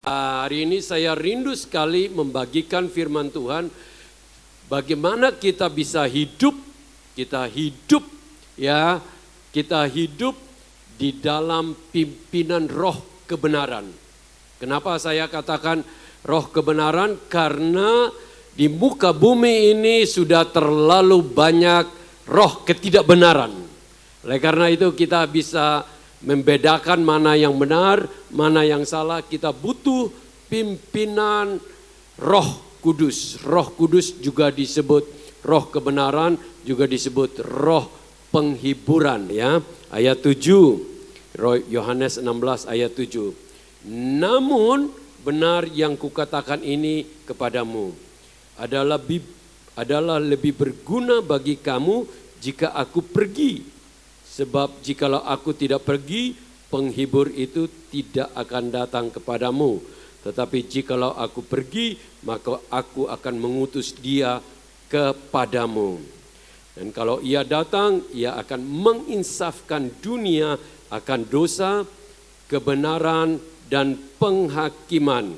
Hari ini saya rindu sekali membagikan firman Tuhan. Bagaimana kita bisa hidup, kita hidup di dalam pimpinan roh kebenaran. Kenapa saya katakan roh kebenaran? Karena di muka bumi ini sudah terlalu banyak roh ketidakbenaran. Oleh karena itu kita bisa membedakan mana yang benar, mana yang salah. Kita butuh pimpinan Roh Kudus. Roh Kudus juga disebut roh kebenaran, juga disebut roh penghiburan ya. Ayat 7, Yohanes 16 ayat 7. Namun benar yang kukatakan ini kepadamu adalah lebih berguna bagi kamu jika aku pergi. Sebab jikalau aku tidak pergi, penghibur itu tidak akan datang kepadamu. Tetapi jikalau aku pergi, maka aku akan mengutus dia kepadamu. Dan kalau ia datang, ia akan menginsafkan dunia akan dosa, kebenaran, dan penghakiman.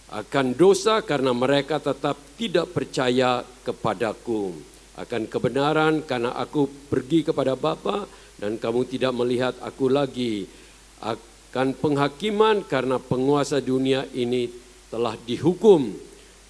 Akan dosa karena mereka tetap tidak percaya kepadaku. Akan kebenaran karena aku pergi kepada Bapa dan kamu tidak melihat aku lagi. Akan penghakiman karena penguasa dunia ini telah dihukum.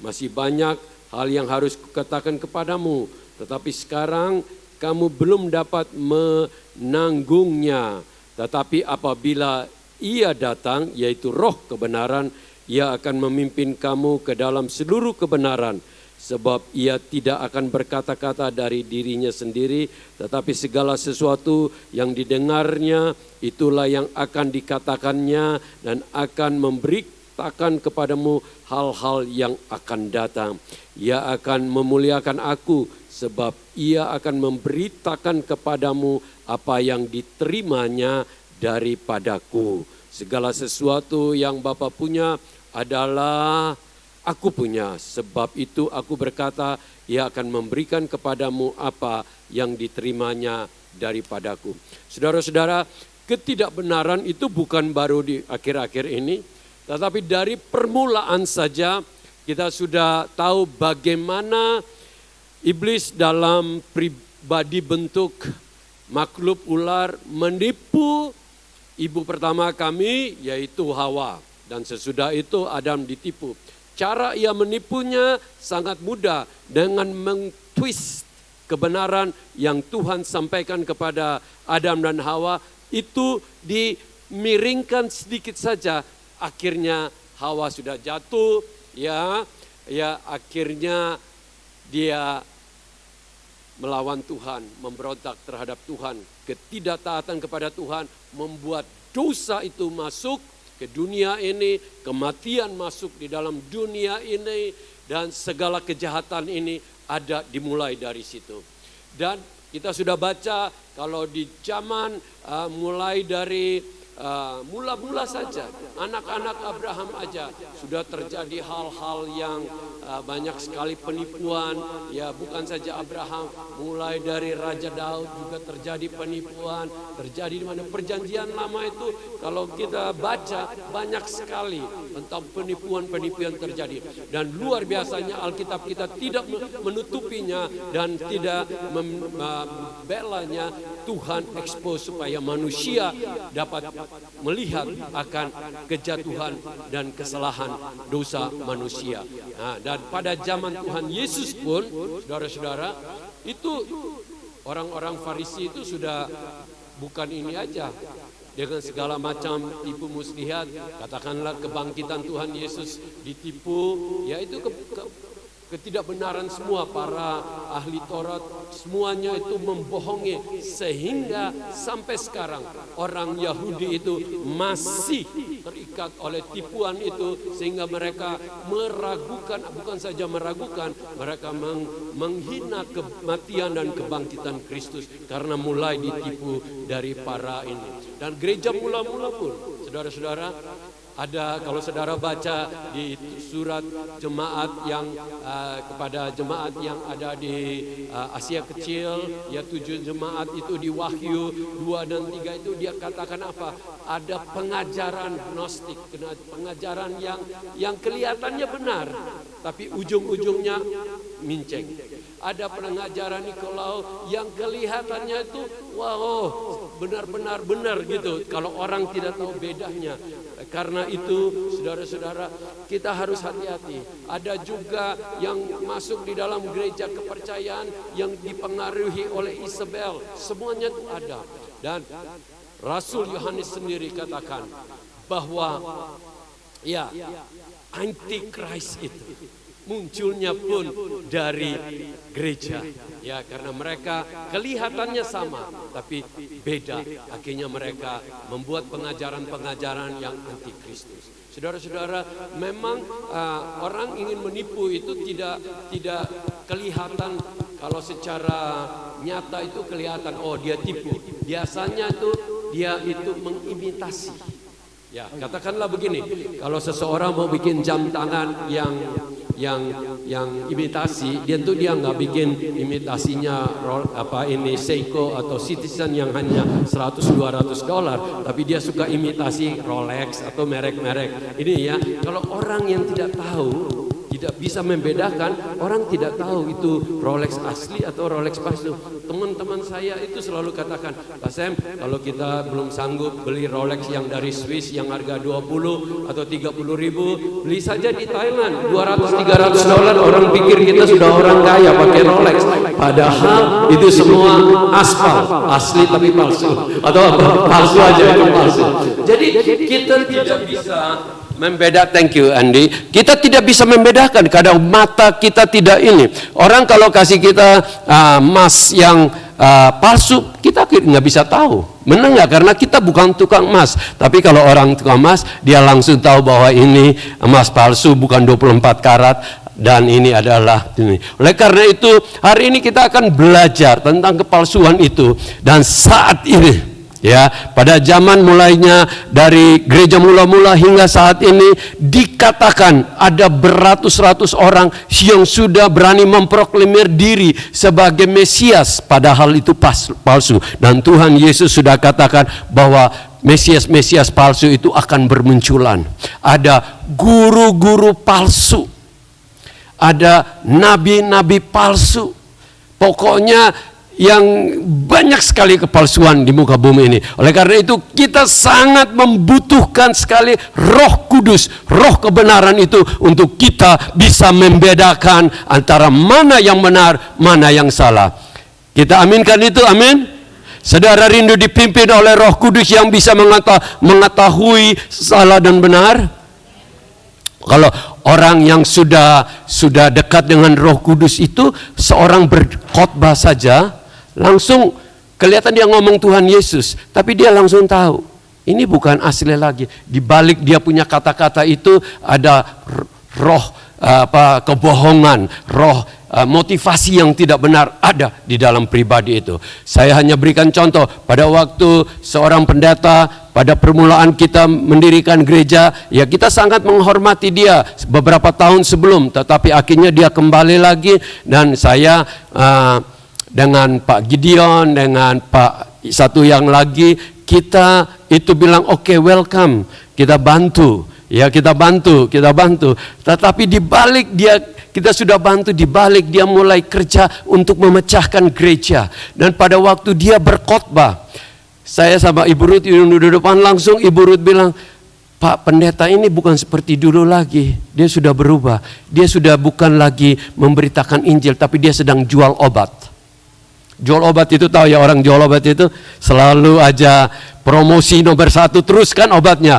Masih banyak hal yang harus kukatakan kepadamu, tetapi sekarang kamu belum dapat menanggungnya. Tetapi apabila ia datang, yaitu roh kebenaran, ia akan memimpin kamu ke dalam seluruh kebenaran. Sebab ia tidak akan berkata-kata dari dirinya sendiri, tetapi segala sesuatu yang didengarnya itulah yang akan dikatakannya dan akan memberitakan kepadamu hal-hal yang akan datang. Ia akan memuliakan aku sebab ia akan memberitakan kepadamu apa yang diterimanya daripadaku. Segala sesuatu yang Bapa punya adalah aku punya, sebab itu aku berkata, ia akan memberikan kepadamu apa yang diterimanya daripadaku. Saudara-saudara, ketidakbenaran itu bukan baru di akhir-akhir ini, tetapi dari permulaan saja kita sudah tahu bagaimana iblis dalam pribadi bentuk makhluk ular menipu ibu pertama kami, yaitu Hawa. Dan sesudah itu Adam ditipu. Cara ia menipunya sangat mudah dengan mengtwist kebenaran yang Tuhan sampaikan kepada Adam dan Hawa itu dimiringkan sedikit saja. Akhirnya Hawa sudah jatuh, ya akhirnya dia melawan Tuhan, memberontak terhadap Tuhan. Ketidaktaatan kepada Tuhan membuat dosa itu masuk ke dunia ini, kematian masuk di dalam dunia ini, dan segala kejahatan ini ada dimulai dari situ. Dan kita sudah baca kalau di zaman mulai dari mula-mula saja, anak-anak Abraham aja sudah terjadi hal-hal yang banyak sekali penipuan. Ya bukan saja Abraham, mulai dari Raja Daud juga terjadi penipuan. Terjadi di mana perjanjian lama itu kalau kita baca banyak sekali tentang penipuan-penipuan terjadi. Dan luar biasanya Alkitab kita tidak menutupinya dan tidak membelanya. Tuhan expose supaya manusia dapat melihat akan kejatuhan dan kesalahan dosa manusia. Nah, dan pada zaman Tuhan Yesus pun, saudara-saudara, itu orang-orang Farisi itu sudah bukan ini aja. Dengan segala macam tipu muslihat, katakanlah kebangkitan Tuhan Yesus ditipu, yaitu ketidakbenaran semua para ahli Taurat, semuanya itu membohongi sehingga sampai sekarang orang Yahudi itu masih terikat oleh tipuan itu sehingga mereka meragukan, bukan saja meragukan, mereka menghina kematian dan kebangkitan Kristus karena mulai ditipu dari para ini. Dan gereja mula-mula pun, saudara-saudara, Ada kalau saudara baca di surat jemaat yang kepada jemaat yang ada di Asia Kecil, ya 7 jemaat itu di Wahyu 2 dan 3 itu dia katakan apa? Ada pengajaran gnostik, pengajaran yang kelihatannya benar, tapi ujung-ujungnya minceng. Ada pengajaran Nikolau yang kelihatannya itu wow, benar-benar benar gitu kalau orang tidak tahu bedanya. Karena itu saudara-saudara, kita harus hati-hati. Ada juga yang masuk di dalam gereja kepercayaan yang dipengaruhi oleh Isabel. Semuanya itu ada. Dan Rasul Yohanes sendiri katakan bahwa ya Antichrist itu munculnya pun dari gereja, ya karena mereka kelihatannya sama tapi beda. Akhirnya mereka membuat pengajaran-pengajaran yang antikristus. Saudara-saudara, memang orang ingin menipu itu tidak kelihatan. Kalau secara nyata itu kelihatan, oh dia tipu. Biasanya itu dia itu mengimitasi. Ya, katakanlah begini, kalau seseorang mau bikin jam tangan yang imitasi, dia nggak bikin imitasinya Seiko atau Citizen yang hanya $100-200, tapi dia suka imitasi Rolex atau merek-merek ini ya. Kalau orang yang tidak tahu, tidak bisa membedakan, orang tidak tahu itu Rolex asli atau Rolex palsu. Teman-teman saya itu selalu katakan, Pak Sam, kalau kita belum sanggup beli Rolex yang dari Swiss yang harga 20 atau 30 ribu, beli saja di Thailand $200-300. Orang pikir kita sudah orang kaya pakai Rolex, padahal itu semua aspal, asli tapi palsu, atau palsu aja itu palsu. Jadi kita tidak bisa membedakan. Thank you Andi. Kita tidak bisa membedakan, kadang mata kita tidak ini. Orang kalau kasih kita emas yang palsu, kita nggak bisa tahu. Benar nggak? Karena kita bukan tukang emas. Tapi kalau orang tukang emas, dia langsung tahu bahwa ini emas palsu, bukan 24 karat. Dan ini adalah ini. Oleh karena itu, hari ini kita akan belajar tentang kepalsuan itu. Dan saat ini, ya, pada zaman mulainya dari gereja mula-mula hingga saat ini, dikatakan ada beratus-ratus orang yang sudah berani memproklamir diri sebagai Mesias, padahal itu palsu. Dan Tuhan Yesus sudah katakan bahwa Mesias palsu itu akan bermunculan. Ada guru-guru palsu, ada nabi-nabi palsu. Pokoknya yang banyak sekali kepalsuan di muka bumi ini. Oleh karena itu kita sangat membutuhkan sekali Roh Kudus, roh kebenaran itu, untuk kita bisa membedakan antara mana yang benar, mana yang salah. Kita aminkan itu, amin. Saudara rindu dipimpin oleh Roh Kudus yang bisa mengetahui salah dan benar. Kalau orang yang sudah dekat dengan Roh Kudus itu, seorang berkhotbah saja langsung kelihatan dia ngomong Tuhan Yesus, tapi dia langsung tahu ini bukan asli lagi. Di balik dia punya kata-kata itu ada roh kebohongan, roh motivasi yang tidak benar ada di dalam pribadi itu. Saya hanya berikan contoh, pada waktu seorang pendeta pada permulaan kita mendirikan gereja, ya kita sangat menghormati dia beberapa tahun sebelum, tetapi akhirnya dia kembali lagi, dan saya dengan Pak Gideon, dengan Pak satu yang lagi, kita itu bilang oke, welcome, kita bantu. Ya kita bantu. Tetapi di balik dia, kita sudah bantu, di balik dia mulai kerja untuk memecahkan gereja. Dan pada waktu dia berkhotbah, saya sama Ibu Ruth di depan, langsung Ibu Ruth bilang, Pak pendeta ini bukan seperti dulu lagi. Dia sudah berubah. Dia sudah bukan lagi memberitakan Injil, tapi dia sedang jual obat. Jual obat itu, tahu ya orang jual obat itu selalu aja promosi nomor 1 terus kan obatnya.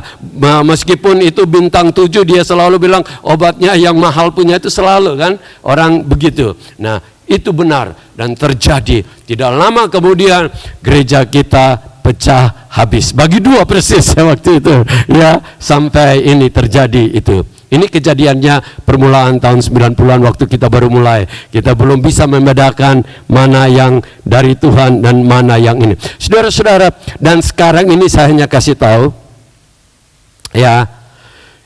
Meskipun itu bintang 7, dia selalu bilang obatnya yang mahal punya itu, selalu kan orang begitu. Nah itu benar dan terjadi. Tidak lama kemudian gereja kita pecah habis, bagi 2 persis waktu itu ya, sampai ini terjadi itu. Ini kejadiannya permulaan tahun 90-an waktu kita baru mulai. Kita belum bisa membedakan mana yang dari Tuhan dan mana yang ini. Saudara-saudara, dan sekarang ini saya hanya kasih tahu ya,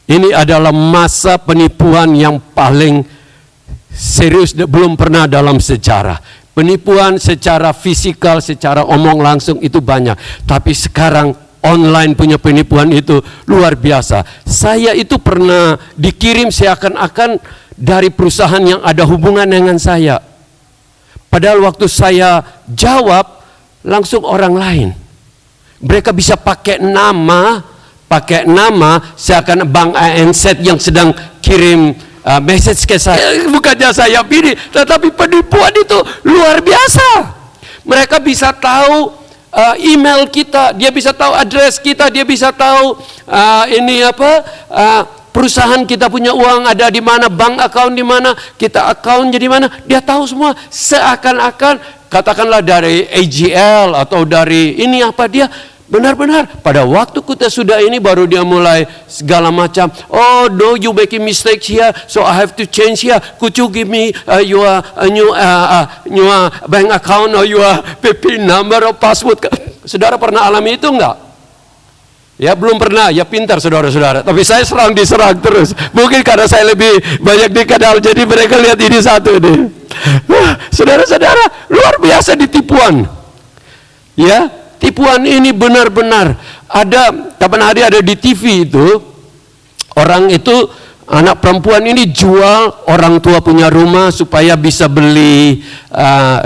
Ini adalah masa penipuan yang paling serius belum pernah dalam sejarah. Penipuan secara fisikal, secara omong langsung itu banyak. Tapi sekarang online punya penipuan itu luar biasa. Saya itu pernah dikirim seakan-akan dari perusahaan yang ada hubungan dengan saya. Padahal waktu saya jawab, langsung orang lain. Mereka bisa pakai nama seakan Bank ANZ yang sedang kirim message ke saya. Bukannya saya pilih, tetapi penipuan itu luar biasa. Mereka bisa tahu email kita, dia bisa tahu address kita, dia bisa tahu perusahaan kita punya uang ada di mana, bank account di mana, kita account jadi mana, dia tahu semua. Seakan-akan katakanlah dari AGL atau dari ini apa, dia benar-benar pada waktu kita sudah ini baru dia mulai segala macam. Oh no, you making mistakes here, so I have to change here. Could you give me your new bank account or your PP number or password? Saudara pernah alami itu enggak? Ya belum pernah, ya pintar saudara-saudara. Tapi saya diserang terus. Mungkin karena saya lebih banyak dikenal, jadi mereka lihat ini satu nih. Saudara-saudara, luar biasa ditipuan. Ya, tipuan ini benar-benar ada. Kapan hari ada di TV itu, orang itu, anak perempuan ini jual orang tua punya rumah supaya bisa beli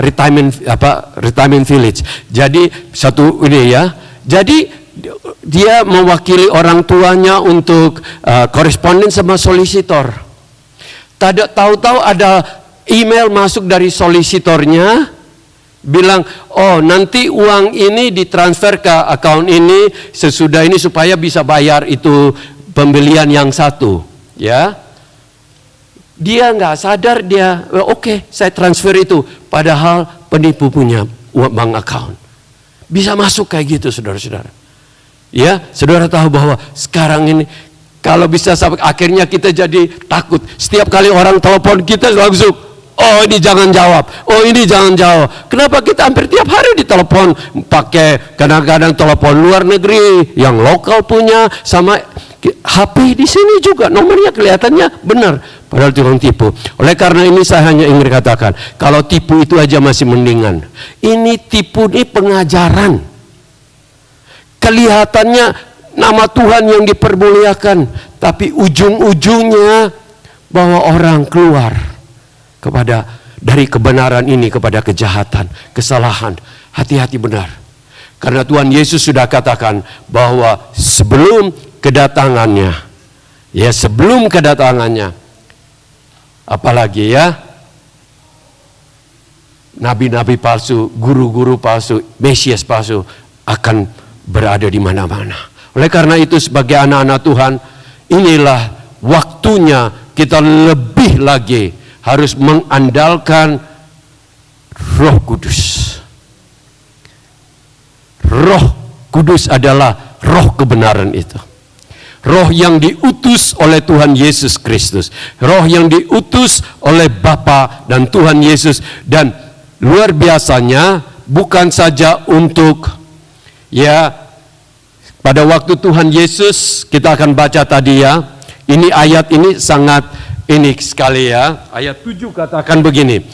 retirement village. Jadi satu ini ya. Jadi dia mewakili orang tuanya untuk koresponden sama solisitor. Tahu-tahu ada email masuk dari solisitornya bilang, oh nanti uang ini ditransfer ke account ini sesudah ini supaya bisa bayar itu pembelian yang satu. Ya, dia nggak sadar, dia oke, saya transfer itu, padahal penipu punya bank account. Bisa masuk kayak gitu, saudara-saudara. Ya, saudara tahu bahwa sekarang ini kalau bisa sampai akhirnya kita jadi takut. Setiap kali orang telepon kita langsung, oh ini jangan jawab, oh ini jangan jawab. Kenapa kita hampir tiap hari ditelepon pakai kadang-kadang telepon luar negeri, yang lokal punya, sama HP di sini juga nomornya kelihatannya benar, padahal itu orang tipu. Oleh karena ini saya hanya ingin katakan, kalau tipu itu aja masih mendingan. Ini tipu, ini pengajaran. Kelihatannya nama Tuhan yang dipermuliakan, tapi ujung-ujungnya bahwa orang keluar dari kebenaran ini kepada kejahatan, kesalahan. Hati-hati benar. Karena Tuhan Yesus sudah katakan bahwa sebelum kedatangannya, apalagi ya, nabi-nabi palsu, guru-guru palsu, Mesias palsu akan berada di mana-mana. Oleh karena itu sebagai anak-anak Tuhan, inilah waktunya kita lebih lagi harus mengandalkan Roh Kudus. Roh Kudus adalah roh kebenaran itu. Roh yang diutus oleh Tuhan Yesus Kristus. Roh yang diutus oleh Bapa dan Tuhan Yesus. Dan luar biasanya bukan saja untuk pada waktu Tuhan Yesus, kita akan baca tadi ya. Ini ayat ini sangat ini sekali ya. Ayat 7 katakan begini.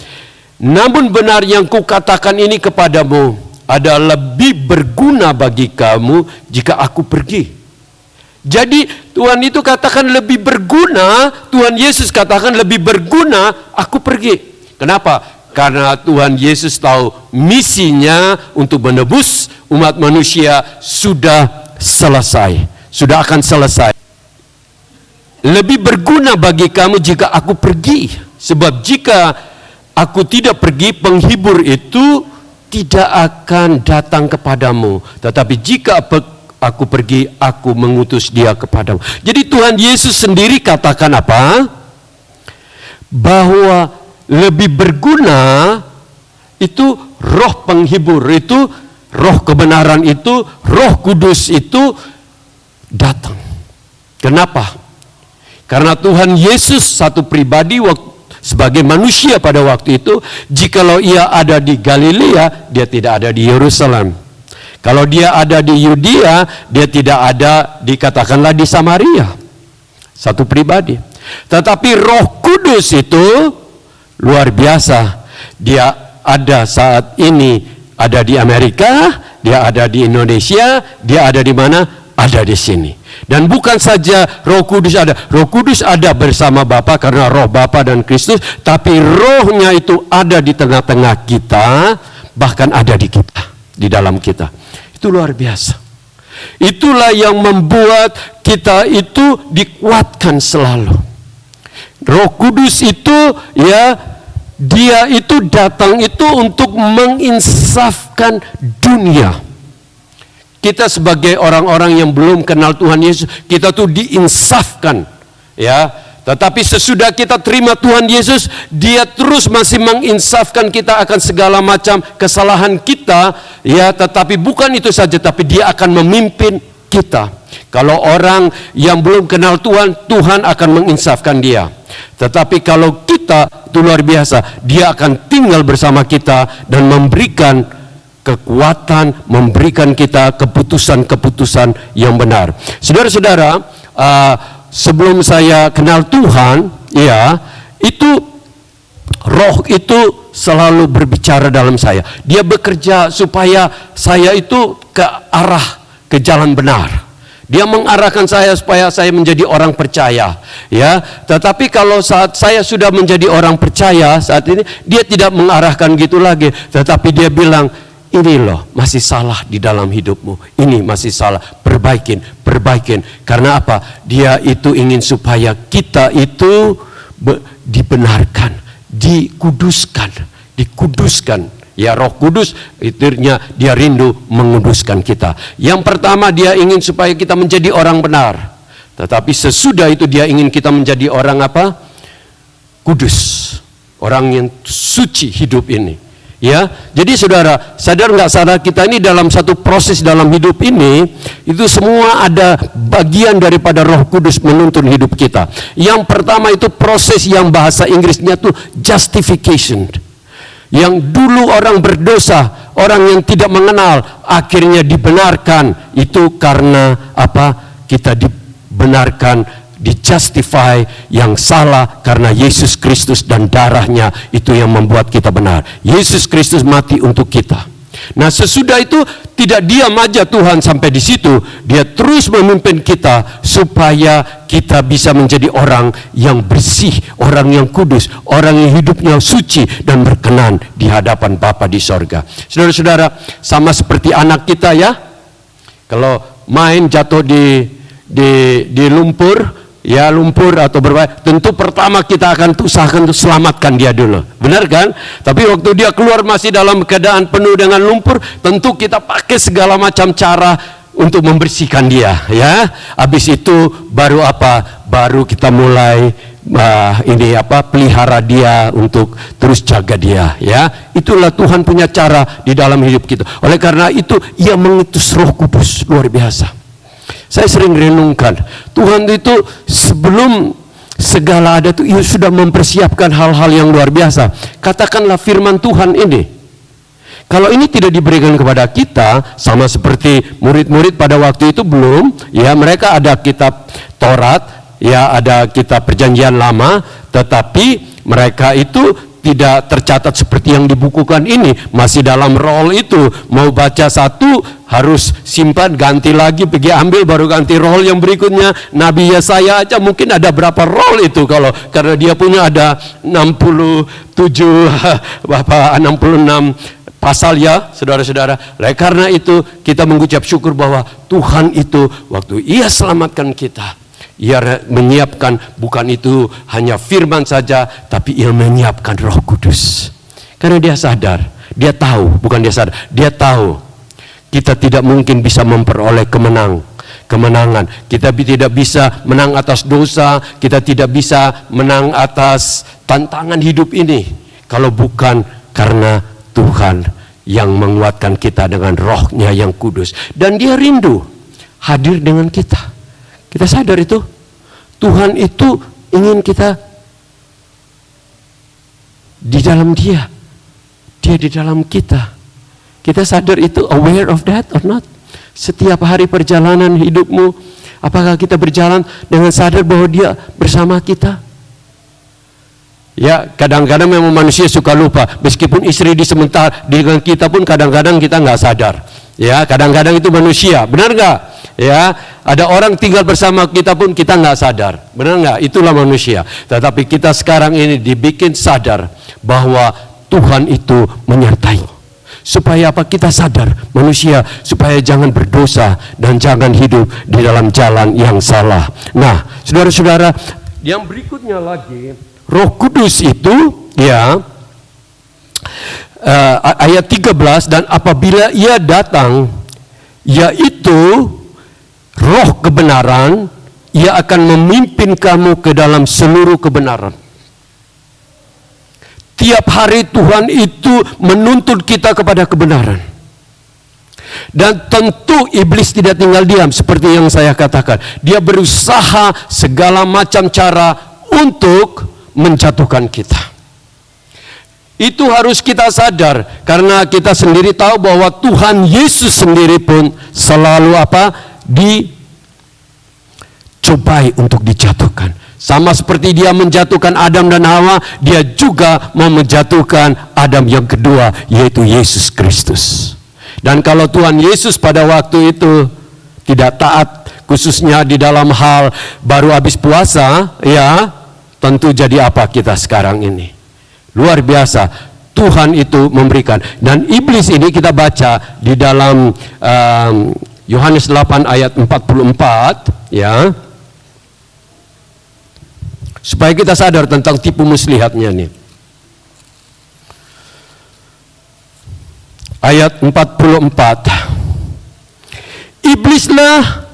Namun benar yang kukatakan ini kepadamu ada lebih berguna bagi kamu jika aku pergi. Jadi Tuhan itu katakan lebih berguna, Tuhan Yesus katakan lebih berguna aku pergi. Kenapa? Karena Tuhan Yesus tahu misinya untuk menebus umat manusia sudah selesai. Sudah akan selesai. Lebih berguna bagi kamu jika aku pergi. Sebab jika aku tidak pergi, penghibur itu tidak akan datang kepadamu. Tetapi jika aku pergi, aku mengutus dia kepadamu. Jadi Tuhan Yesus sendiri katakan apa? Bahwa lebih berguna itu roh penghibur itu, roh kebenaran itu, Roh Kudus itu datang. Kenapa? Karena Tuhan Yesus satu pribadi sebagai manusia pada waktu itu, jikalau ia ada di Galilea, dia tidak ada di Yerusalem. Kalau dia ada di Yudea, dia tidak ada katakanlah di Samaria. Satu pribadi. Tetapi Roh Kudus itu luar biasa. Dia ada saat ini, ada di Amerika, dia ada di Indonesia, dia ada di mana? Ada di sini. Dan bukan saja Roh Kudus ada bersama Bapa karena Roh Bapa dan Kristus, tapi Rohnya itu ada di tengah-tengah kita, bahkan ada di kita, di dalam kita. Itu luar biasa. Itulah yang membuat kita itu dikuatkan selalu. Roh Kudus itu ya, dia itu datang itu untuk menginsafkan dunia. Kita sebagai orang-orang yang belum kenal Tuhan Yesus, kita tuh diinsafkan, ya. Tetapi sesudah kita terima Tuhan Yesus, dia terus masih menginsafkan kita akan segala macam kesalahan kita, ya. Tetapi bukan itu saja, tapi dia akan memimpin kita. Kalau orang yang belum kenal Tuhan, Tuhan akan menginsafkan dia. Tetapi kalau kita, itu luar biasa, dia akan tinggal bersama kita dan memberikan kekuatan, memberikan kita keputusan-keputusan yang benar. Saudara-saudara, sebelum saya kenal Tuhan, ya, itu Roh itu selalu berbicara dalam saya. Dia bekerja supaya saya itu ke jalan benar. Dia mengarahkan saya supaya saya menjadi orang percaya, ya. Tetapi kalau saat saya sudah menjadi orang percaya saat ini, dia tidak mengarahkan gitu lagi, tetapi dia bilang, ini loh masih salah di dalam hidupmu, ini masih salah, perbaikin. Karena apa? Dia itu ingin supaya kita itu dibenarkan, dikuduskan. Ya, Roh Kudus itirnya dia rindu menguduskan kita. Yang pertama, dia ingin supaya kita menjadi orang benar. Tetapi sesudah itu dia ingin kita menjadi orang apa? Kudus. Orang yang suci hidup ini. Ya, jadi saudara, sadar nggak sadar kita ini dalam satu proses dalam hidup ini, itu semua ada bagian daripada Roh Kudus menuntun hidup kita. Yang pertama itu proses yang bahasa Inggrisnya tuh justification. Yang dulu orang berdosa, orang yang tidak mengenal, akhirnya dibenarkan. Itu karena apa? Kita dibenarkan, dijustify, yang salah karena Yesus Kristus dan darahnya itu yang membuat kita benar. Yesus Kristus mati untuk kita. Nah, sesudah itu tidak diam aja Tuhan sampai di situ, dia terus memimpin kita supaya kita bisa menjadi orang yang bersih, orang yang kudus, orang yang hidupnya suci dan berkenan di hadapan Bapa di sorga. Saudara-saudara, sama seperti anak kita ya, kalau main jatuh di lumpur, ya lumpur atau berbahaya, tentu pertama kita akan usahakan untuk selamatkan dia dulu, benar kan? Tapi waktu dia keluar masih dalam keadaan penuh dengan lumpur, tentu kita pakai segala macam cara untuk membersihkan dia, ya. Habis itu baru apa? Baru kita mulai pelihara dia untuk terus jaga dia, ya. Itulah Tuhan punya cara di dalam hidup kita. Oleh karena itu, ia mengutus Roh Kudus, luar biasa. Saya sering renungkan, Tuhan itu sebelum segala ada itu, ia sudah mempersiapkan hal-hal yang luar biasa. Katakanlah firman Tuhan ini, kalau ini tidak diberikan kepada kita, sama seperti murid-murid pada waktu itu belum, ya mereka ada kitab Taurat, ya ada kitab Perjanjian Lama, tetapi mereka itu tidak tercatat seperti yang dibukukan ini, masih dalam roll itu. Mau baca satu harus simpan, ganti lagi, pergi ambil, baru ganti roll yang berikutnya. Nabi Yesaya aja mungkin ada berapa roll itu, kalau karena dia punya ada 66 pasal ya, saudara-saudara. Karena itu kita mengucap syukur bahwa Tuhan itu waktu ia selamatkan kita, ia menyiapkan bukan itu hanya firman saja, tapi ia menyiapkan Roh Kudus. Karena dia sadar, dia tahu, bukan dia sadar, dia tahu kita tidak mungkin bisa memperoleh kemenangan. Kita tidak bisa menang atas dosa, kita tidak bisa menang atas tantangan hidup ini kalau bukan karena Tuhan yang menguatkan kita dengan Roh-Nya yang kudus. Dan dia rindu hadir dengan kita. Kita sadar itu, Tuhan itu ingin kita di dalam dia di dalam kita. Kita sadar itu, aware of that or not? Setiap hari perjalanan hidupmu, Apakah kita berjalan dengan sadar bahwa Dia bersama kita? Ya, kadang-kadang memang manusia suka lupa. Meskipun istri di sementara dengan kita pun kadang-kadang kita nggak sadar. Ya, kadang-kadang itu manusia, benar nggak? Ya, ada orang tinggal bersama kita pun kita nggak sadar, benar nggak? Itulah manusia. Tetapi kita sekarang ini dibikin sadar bahwa Tuhan itu menyertai. Supaya apa? Kita sadar manusia, supaya jangan berdosa dan jangan hidup di dalam jalan yang salah. Nah, saudara-saudara, yang berikutnya lagi, Roh Kudus itu, ya, ayat 13, dan apabila Ia datang, yaitu Roh kebenaran, Ia akan memimpin kamu ke dalam seluruh kebenaran. Tiap hari Tuhan itu menuntut kita kepada kebenaran. Dan tentu iblis tidak tinggal diam, seperti yang saya katakan. Dia berusaha segala macam cara untuk menjatuhkan kita. Itu harus kita sadar, karena kita sendiri tahu bahwa Tuhan Yesus sendiri pun selalu apa? Dicobai untuk dijatuhkan. Sama seperti Dia menjatuhkan Adam dan Hawa, Dia juga mau menjatuhkan Adam yang kedua, yaitu Yesus Kristus. Dan kalau Tuhan Yesus pada waktu itu tidak taat, khususnya di dalam hal baru habis puasa, ya, tentu jadi apa kita sekarang ini? Luar biasa, Tuhan itu memberikan. Dan iblis ini kita baca di dalam Yohanes 8 ayat 44, ya. Supaya kita sadar tentang tipu muslihatnya nih. Ayat 44. Iblislah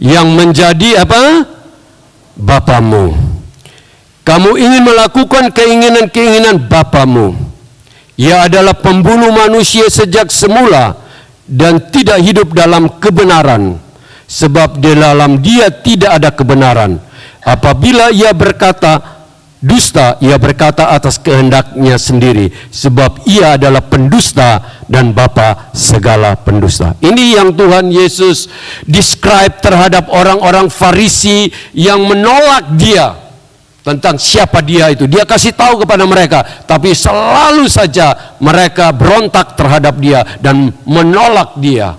yang menjadi apa? Bapamu. Kamu ingin melakukan keinginan-keinginan bapamu. Ia adalah pembunuh manusia sejak semula dan tidak hidup dalam kebenaran, sebab di dalam Dia tidak ada kebenaran. Apabila ia berkata dusta, ia berkata atas kehendaknya sendiri, sebab ia adalah pendusta dan bapa segala pendusta. Ini yang Tuhan Yesus describe terhadap orang-orang Farisi yang menolak Dia. Tentang siapa Dia itu, Dia kasih tahu kepada mereka, tapi selalu saja mereka berontak terhadap Dia dan menolak Dia.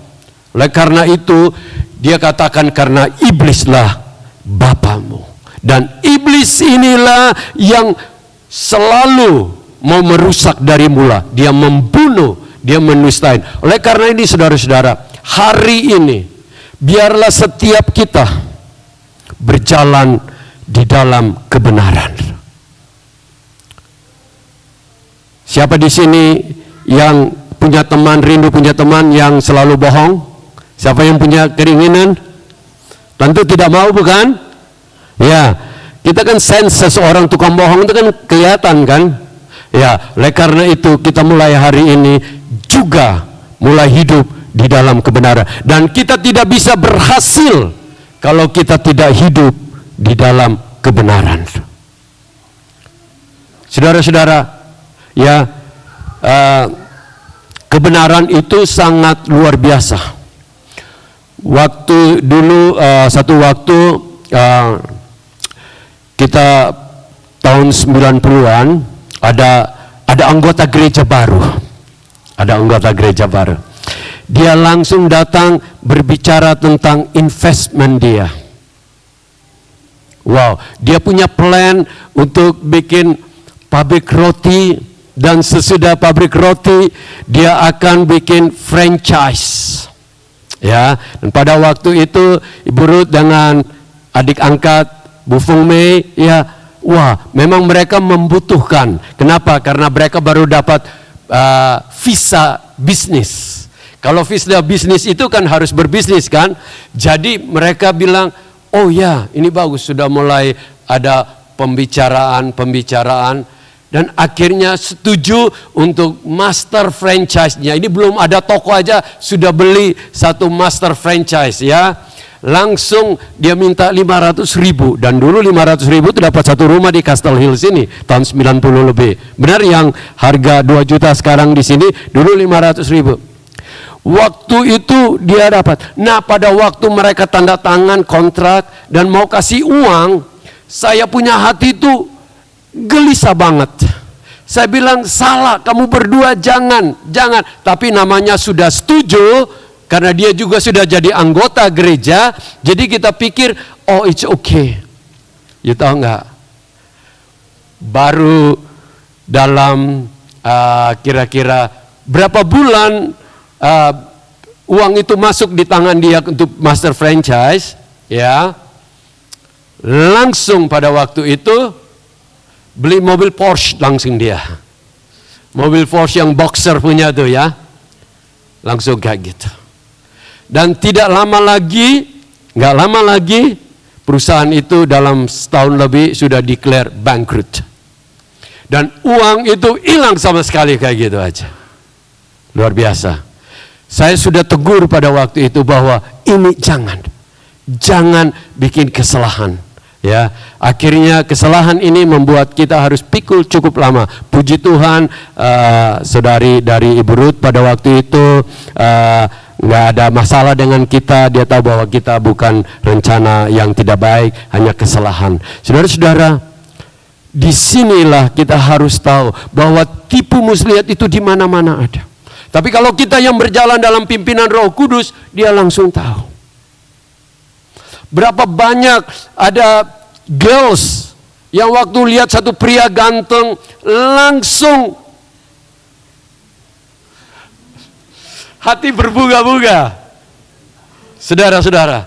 Oleh karena itu Dia katakan, karena iblislah bapamu. Dan iblis inilah yang selalu mau merusak dari mula. Dia membunuh, dia menustain. Oleh karena ini saudara-saudara, hari ini biarlah setiap kita berjalan di dalam kebenaran. Siapa di sini yang punya teman, rindu punya teman yang selalu bohong? Siapa yang punya keinginan? Tentu tidak mau, bukan? Ya, kita kan sense seseorang tukang bohong itu kan kelihatan kan? Ya, oleh karena itu kita mulai hari ini juga mulai hidup di dalam kebenaran. Dan kita tidak bisa berhasil kalau kita tidak hidup di dalam kebenaran. Saudara-saudara, ya, kebenaran itu sangat luar biasa. Waktu dulu, satu waktu kita tahun 90-an ada anggota gereja baru. Ada anggota gereja baru. Dia langsung datang berbicara tentang investment dia. Wow, dia punya plan untuk bikin pabrik roti, dan sesudah pabrik roti dia akan bikin franchise. Ya, dan pada waktu itu Ibu Ruth dengan adik angkat Bu Fung Mei, ya, wah, memang mereka membutuhkan. Kenapa? Karena mereka baru dapat visa bisnis. Kalau visa bisnis itu kan harus berbisnis kan. Jadi mereka bilang, oh ya, ini bagus, sudah mulai ada pembicaraan. Dan akhirnya setuju untuk master franchise-nya. Ini belum ada toko aja, sudah beli satu master franchise, ya. Langsung dia minta 500.000, dan dulu 500.000 itu dapat satu rumah di Castle Hills ini tahun 90 lebih. Benar, yang harga 2 juta sekarang di sini, dulu 500.000. Waktu itu dia dapat. Nah, pada waktu mereka tanda tangan kontrak dan mau kasih uang, saya punya hati itu gelisah banget. Saya bilang, salah, kamu berdua jangan. Tapi namanya sudah setuju, karena dia juga sudah jadi anggota gereja. Jadi kita pikir, oh it's okay. You tahu nggak? Baru dalam kira-kira berapa bulan uang itu masuk di tangan dia untuk master franchise, ya, langsung pada waktu itu beli mobil Porsche langsung dia, mobil Porsche yang boxer punya tuh ya, langsung kayak gitu. Dan nggak lama lagi perusahaan itu dalam setahun lebih sudah declare bangkrut. Dan uang itu hilang sama sekali kayak gitu aja. Luar biasa. Saya sudah tegur pada waktu itu bahwa ini jangan bikin kesalahan. Ya, akhirnya kesalahan ini membuat kita harus pikul cukup lama. Puji Tuhan, saudari dari Ibu Ruth pada waktu itu nggak ada masalah dengan kita. Dia tahu bahwa kita bukan rencana yang tidak baik, hanya kesalahan. Saudara-saudara, disinilah kita harus tahu bahwa tipu muslihat itu di mana-mana ada. Tapi kalau kita yang berjalan dalam pimpinan Roh Kudus, dia langsung tahu. Berapa banyak ada girls yang waktu lihat satu pria ganteng langsung hati berbunga-bunga. Saudara-saudara,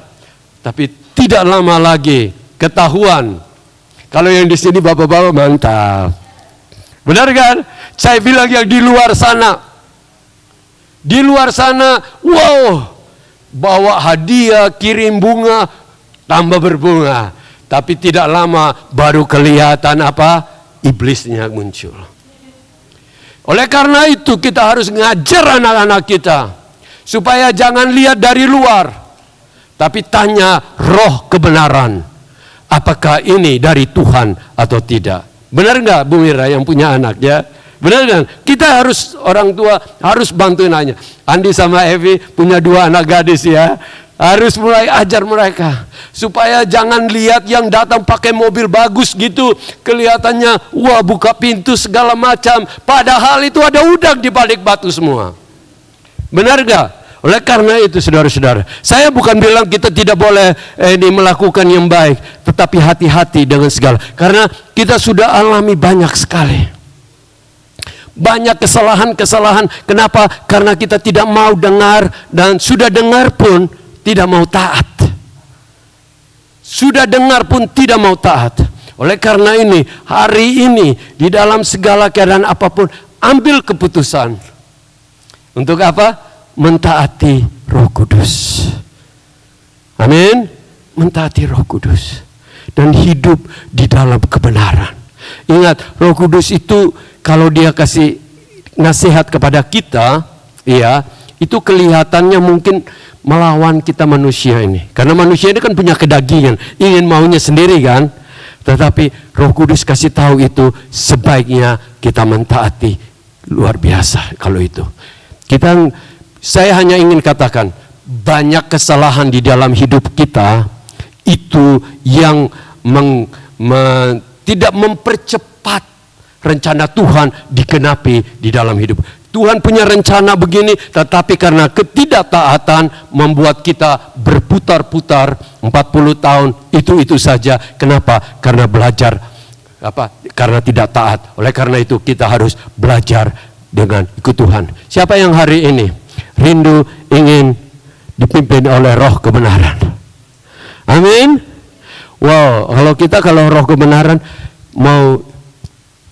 tapi tidak lama lagi ketahuan. Kalau yang di sini bapak-bapak mantap. Benar kan? Saya bilang yang di luar sana. Di luar sana, wow, bawa hadiah, kirim bunga, tambah berbunga. Tapi tidak lama baru kelihatan apa? Iblisnya muncul. Oleh karena itu kita harus ngajar anak-anak kita. Supaya jangan lihat dari luar. Tapi tanya roh kebenaran. Apakah ini dari Tuhan atau tidak? Benar nggak Bu Mira yang punya anak ya? Benar kan? Kita harus, orang tua harus bantu nanya. Andi sama Evi punya 2 anak gadis ya. Harus mulai ajar mereka. Supaya jangan lihat yang datang pakai mobil bagus gitu. Kelihatannya, wah buka pintu segala macam. Padahal itu ada udang di balik batu semua. Benar gak? Oleh karena itu saudara-saudara, saya bukan bilang kita tidak boleh melakukan yang baik. Tetapi hati-hati dengan segala. Karena kita sudah alami banyak sekali. Banyak kesalahan-kesalahan. Kenapa? Karena kita tidak mau dengar. Dan sudah dengar pun tidak mau taat. Sudah dengar pun tidak mau taat. Oleh karena ini, hari ini di dalam segala keadaan apapun, ambil keputusan. Untuk apa? Mentaati Roh Kudus. Amin. Mentaati Roh Kudus. Dan hidup di dalam kebenaran. Ingat, Roh Kudus itu kalau dia kasih nasihat kepada kita, ya, itu kelihatannya mungkin melawan kita manusia ini. Karena manusia ini kan punya kedagingan, ingin maunya sendiri kan. Tetapi Roh Kudus kasih tahu itu sebaiknya kita mentaati. Luar biasa kalau itu. Saya hanya ingin katakan, banyak kesalahan di dalam hidup kita itu yang tidak mempercepat rencana Tuhan digenapi di dalam hidup. Tuhan punya rencana begini, tetapi karena ketidaktaatan membuat kita berputar-putar 40 tahun itu saja. Kenapa? Karena belajar karena tidak taat. Oleh karena itu kita harus belajar dengan ikut Tuhan. Siapa yang hari ini rindu ingin dipimpin oleh roh kebenaran? Amin. Wow, kalau roh kebenaran mau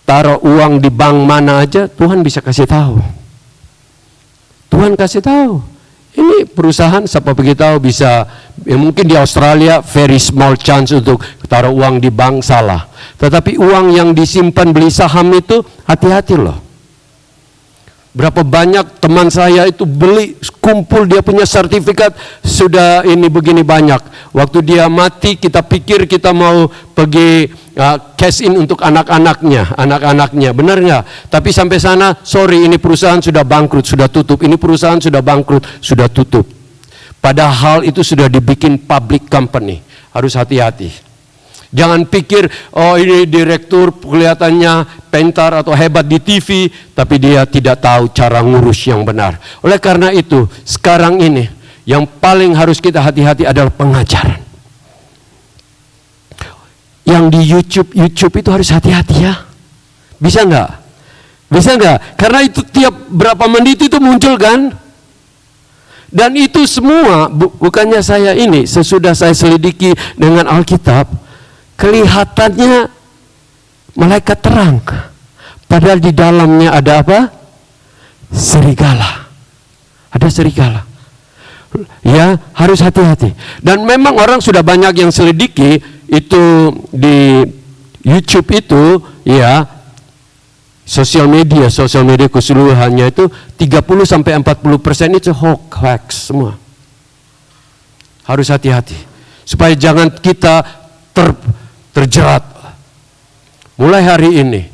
taruh uang di bank mana aja, Tuhan bisa kasih tahu. Tuhan kasih tahu. Ini perusahaan siapa beritahu bisa, mungkin di Australia very small chance untuk taruh uang di bank, salah. Tetapi uang yang disimpan beli saham itu hati-hati loh. Berapa banyak teman saya itu beli, kumpul dia punya sertifikat, sudah ini begini banyak. Waktu dia mati kita pikir kita mau pergi cash in untuk anak-anaknya, benar nggak? Tapi sampai sana, sorry, ini perusahaan sudah bangkrut, sudah tutup. Ini perusahaan sudah bangkrut, sudah tutup. Padahal itu sudah dibikin public company. Harus hati-hati. Jangan pikir, oh ini direktur kelihatannya pintar atau hebat di TV, tapi dia tidak tahu cara ngurus yang benar. Oleh karena itu, sekarang ini yang paling harus kita hati-hati adalah pengajaran. Yang di YouTube itu harus hati-hati ya. Bisa nggak? Bisa nggak? Karena itu tiap berapa menit itu muncul kan? Dan itu semua, bukannya saya ini, sesudah saya selidiki dengan Alkitab, kelihatannya malaikat terang, padahal di dalamnya ada apa? Serigala. Ada serigala. Ya, harus hati-hati. Dan memang orang sudah banyak yang selidiki itu di YouTube itu, ya, sosial media keseluruhannya itu 30-40% itu hoax semua. Harus hati-hati supaya jangan kita terjerat. Mulai hari ini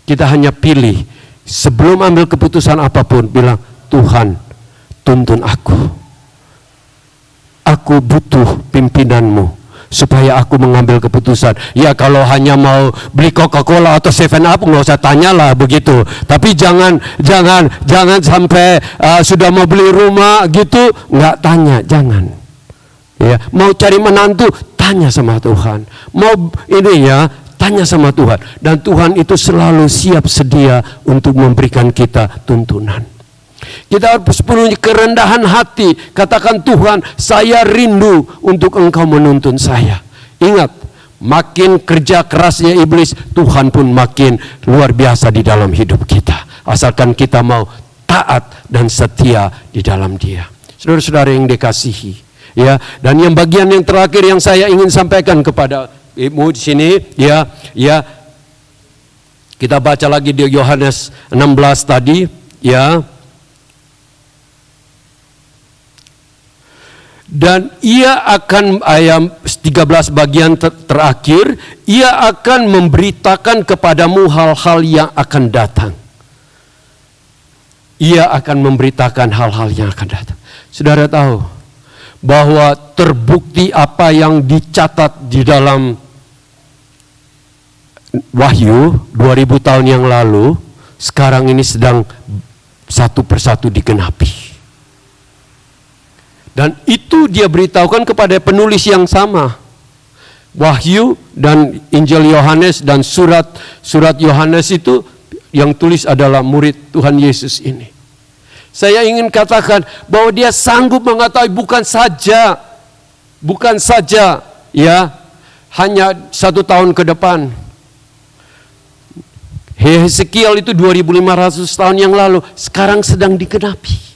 kita hanya pilih, sebelum ambil keputusan apapun, bilang, Tuhan, tuntun aku. Aku butuh pimpinanmu supaya aku mengambil keputusan. Ya kalau hanya mau beli Coca-Cola atau 7-Up nggak usah tanyalah begitu. Tapi jangan sampai sudah mau beli rumah gitu nggak tanya, jangan. Ya, mau cari menantu, tanya sama Tuhan. Mau ini ya, tanya sama Tuhan. Dan Tuhan itu selalu siap sedia untuk memberikan kita tuntunan. Kita harus penuhi kerendahan hati. Katakan, Tuhan, saya rindu untuk Engkau menuntun saya. Ingat, makin kerja kerasnya iblis, Tuhan pun makin luar biasa di dalam hidup kita. Asalkan kita mau taat dan setia di dalam Dia. Saudara-saudara yang dikasihi. Ya, dan yang bagian yang terakhir yang saya ingin sampaikan kepada ibu di sini, ya, kita baca lagi di Yohanes 16 tadi, ya. Dan ia akan, ayat 13 bagian terakhir, ia akan memberitakan kepadamu hal-hal yang akan datang. Ia akan memberitakan hal-hal yang akan datang. Saudara tahu bahwa terbukti apa yang dicatat di dalam Wahyu 2000 tahun yang lalu, sekarang ini sedang satu persatu digenapi. Dan itu dia beritahukan kepada penulis yang sama. Wahyu dan Injil Yohanes dan surat Yohanes itu yang tulis adalah murid Tuhan Yesus ini. Saya ingin katakan bahwa dia sanggup mengetahui bukan saja ya hanya 1 tahun ke depan. Hesekiel itu 2500 tahun yang lalu, sekarang sedang digenapi.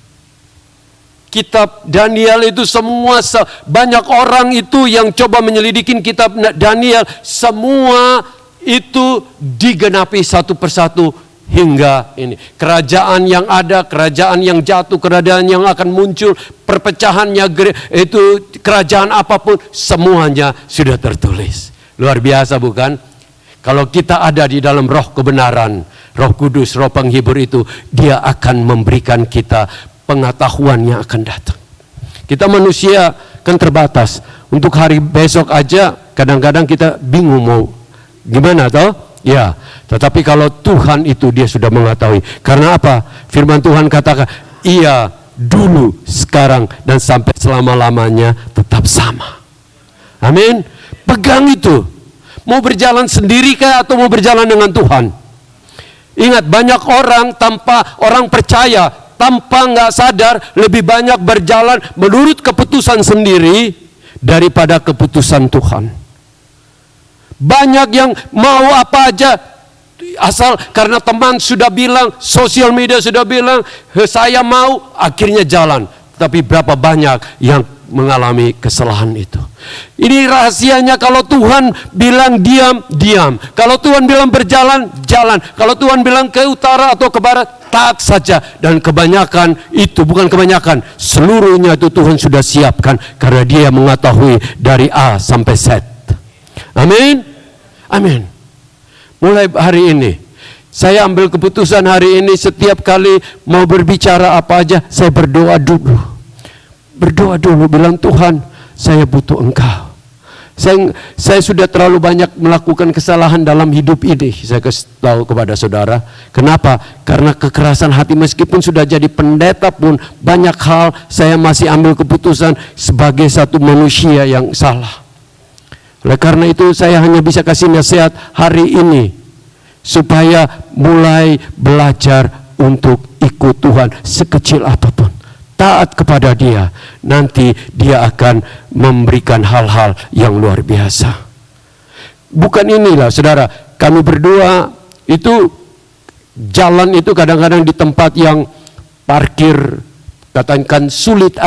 Kitab Daniel itu semua, banyak orang itu yang coba menyelidikin kitab Daniel, semua itu digenapi satu persatu. Hingga ini kerajaan yang ada, kerajaan yang jatuh, kerajaan yang akan muncul, perpecahannya itu kerajaan apapun, semuanya sudah tertulis. Luar biasa bukan? Kalau kita ada di dalam roh kebenaran, Roh Kudus, Roh Penghibur itu, dia akan memberikan kita pengetahuan yang akan datang. Kita manusia kan terbatas. Untuk hari besok aja kadang-kadang kita bingung mau gimana toh? Ya, tetapi kalau Tuhan itu dia sudah mengetahui. Karena apa? Firman Tuhan katakan, ia dulu, sekarang, dan sampai selama-lamanya tetap sama. Amin. Pegang itu. Mau berjalan sendiri kah atau mau berjalan dengan Tuhan? Ingat, banyak orang tanpa orang percaya, tanpa nggak sadar, lebih banyak berjalan menurut keputusan sendiri daripada keputusan Tuhan. Banyak yang mau apa aja asal karena teman sudah bilang, sosial media sudah bilang, saya mau, akhirnya jalan. Tapi berapa banyak yang mengalami kesalahan itu. Ini rahasianya, kalau Tuhan bilang diam, diam. Kalau Tuhan bilang berjalan, jalan. Kalau Tuhan bilang ke utara atau ke barat, taat saja. Dan kebanyakan itu, bukan kebanyakan, seluruhnya itu Tuhan sudah siapkan. Karena Dia mengetahui dari A sampai Z. Amin. Amin. Mulai hari ini, saya ambil keputusan hari ini, setiap kali mau berbicara apa aja, saya berdoa dulu. Berdoa dulu, bilang Tuhan, saya butuh Engkau. Saya sudah terlalu banyak melakukan kesalahan dalam hidup ini. Saya kasih tahu kepada saudara. Kenapa? Karena kekerasan hati, meskipun sudah jadi pendeta pun, banyak hal saya masih ambil keputusan sebagai satu manusia yang salah. Oleh karena itu saya hanya bisa kasih nasihat hari ini, supaya mulai belajar untuk ikut Tuhan sekecil apapun. Taat kepada Dia, nanti Dia akan memberikan hal-hal yang luar biasa. Bukan inilah saudara, kami berdua itu jalan itu kadang-kadang di tempat yang parkir, katakan sulit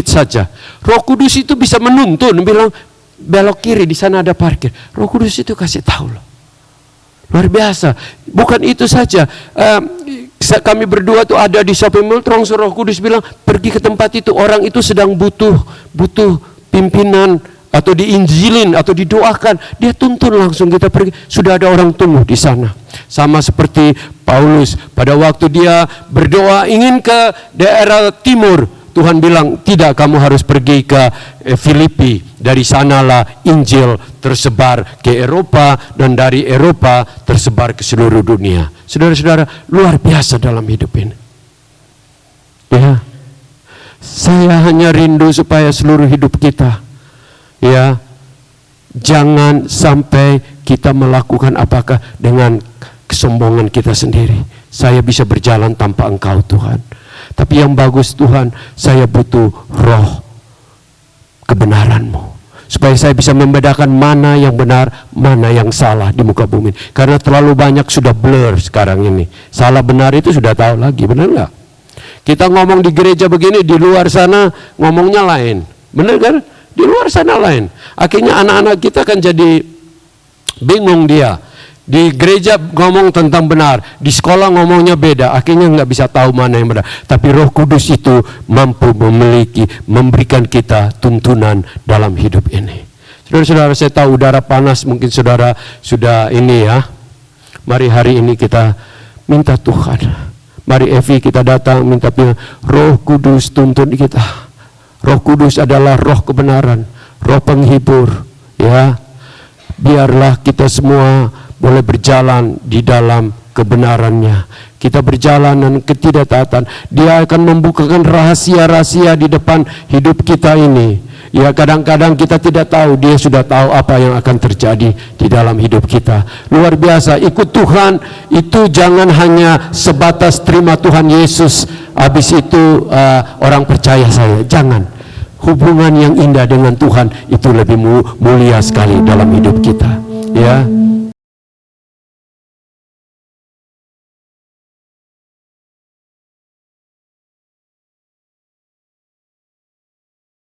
saja. Roh Kudus itu bisa menuntun, bilang belok kiri, di sana ada parkir. Roh Kudus itu kasih tahu loh. Luar biasa. Bukan itu saja. Kami berdua tuh ada di shopping mall, terus Roh Kudus bilang pergi ke tempat itu, orang itu sedang butuh pimpinan atau diinjilin atau didoakan. Dia tuntun langsung, kita pergi. Sudah ada orang tunggu di sana. Sama seperti Paulus pada waktu dia berdoa ingin ke daerah timur, Tuhan bilang tidak, kamu harus pergi ke Filipi. Dari sanalah Injil tersebar ke Eropa, dan dari Eropa tersebar ke seluruh dunia. Saudara-saudara, luar biasa dalam hidup ini. Ya, saya hanya rindu supaya seluruh hidup kita, ya, jangan sampai kita melakukan apakah dengan kesombongan kita sendiri. Saya bisa berjalan tanpa Engkau Tuhan. Tapi yang bagus Tuhan, saya butuh roh kebenaran-Mu, supaya saya bisa membedakan mana yang benar, mana yang salah di muka bumi. Karena terlalu banyak sudah blur sekarang ini. Salah benar itu sudah tahu lagi, benar nggak? Kita ngomong di gereja begini, di luar sana ngomongnya lain, benar kan? Di luar sana lain. Akhirnya anak-anak kita kan jadi bingung dia. Di gereja ngomong tentang benar, di sekolah ngomongnya beda, akhirnya nggak bisa tahu mana yang benar. Tapi Roh Kudus itu mampu memberikan kita tuntunan dalam hidup ini. Saudara-saudara, saya tahu udara panas, mungkin saudara sudah ini ya. Mari hari ini kita minta Tuhan. Mari Evi kita datang minta Roh Kudus tuntun kita. Roh Kudus adalah roh kebenaran, roh penghibur, ya. Biarlah kita semua boleh berjalan di dalam kebenarannya. Kita berjalan dan ketidaktaatan, Dia akan membukakan rahasia-rahasia di depan hidup kita ini. Ya, kadang-kadang kita tidak tahu, Dia sudah tahu apa yang akan terjadi di dalam hidup kita. Luar biasa, ikut Tuhan itu jangan hanya sebatas terima Tuhan Yesus, habis itu orang percaya saya. Jangan. Hubungan yang indah dengan Tuhan itu lebih mulia sekali dalam hidup kita. Ya.